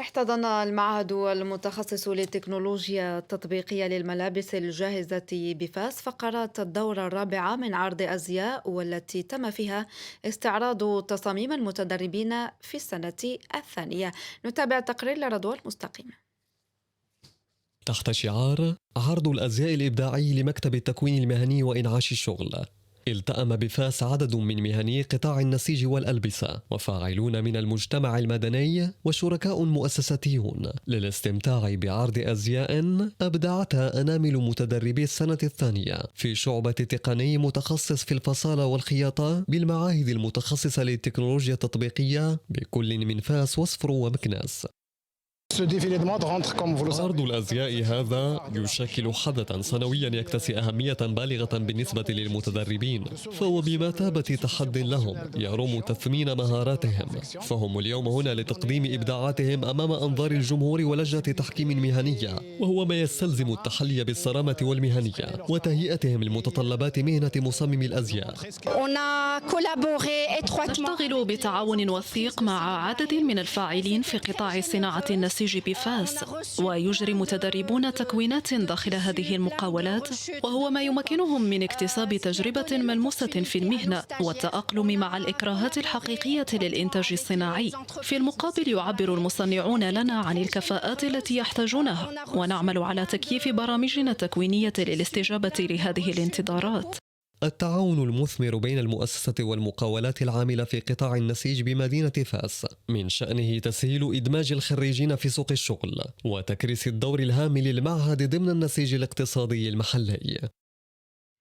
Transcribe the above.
احتضن المعهد المتخصص للتكنولوجيا التطبيقية للملابس الجاهزة بفاس فقرات الدورة الرابعة من عرض أزياء، والتي تم فيها استعراض تصاميم المتدربين في السنة الثانية. نتابع تقرير لرضوى المستقيم. تحت شعار عرض الأزياء الإبداعي لمكتب التكوين المهني وإنعاش الشغل، التأم بفاس عدد من مهني قطاع النسيج والألبسة وفاعلون من المجتمع المدني وشركاء مؤسساتيون للاستمتاع بعرض أزياء أبدعتها أنامل متدربي السنة الثانية في شعبة تقني متخصص في الفصالة والخياطة بالمعاهد المتخصصة للتكنولوجيا التطبيقية بكل من فاس وصفر ومكناس. عرض الأزياء هذا يشكل حدثا سنويا يكتسي أهمية بالغة بالنسبة للمتدربين، فهو بمثابة تحد لهم يروم تثمين مهاراتهم، فهم اليوم هنا لتقديم إبداعاتهم أمام أنظار الجمهور ولجنة تحكيم مهنية، وهو ما يستلزم التحلي بالصرامة والمهنية وتهيئتهم لمتطلبات مهنة مصمم الأزياء. نشتغل بتعاون وثيق مع عدد من الفاعلين في قطاع صناعة النسيج بفاس، ويجري متدربون تكوينات داخل هذه المقاولات، وهو ما يمكنهم من اكتساب تجربة ملموسة في المهنة والتأقلم مع الإكراهات الحقيقية للإنتاج الصناعي. في المقابل يعبر المصنعون لنا عن الكفاءات التي يحتاجونها، ونعمل على تكييف برامجنا التكوينية للاستجابة لهذه الانتظارات. التعاون المثمر بين المؤسسة والمقاولات العاملة في قطاع النسيج بمدينة فاس من شأنه تسهيل إدماج الخريجين في سوق الشغل وتكريس الدور الهام للمعهد ضمن النسيج الاقتصادي المحلي.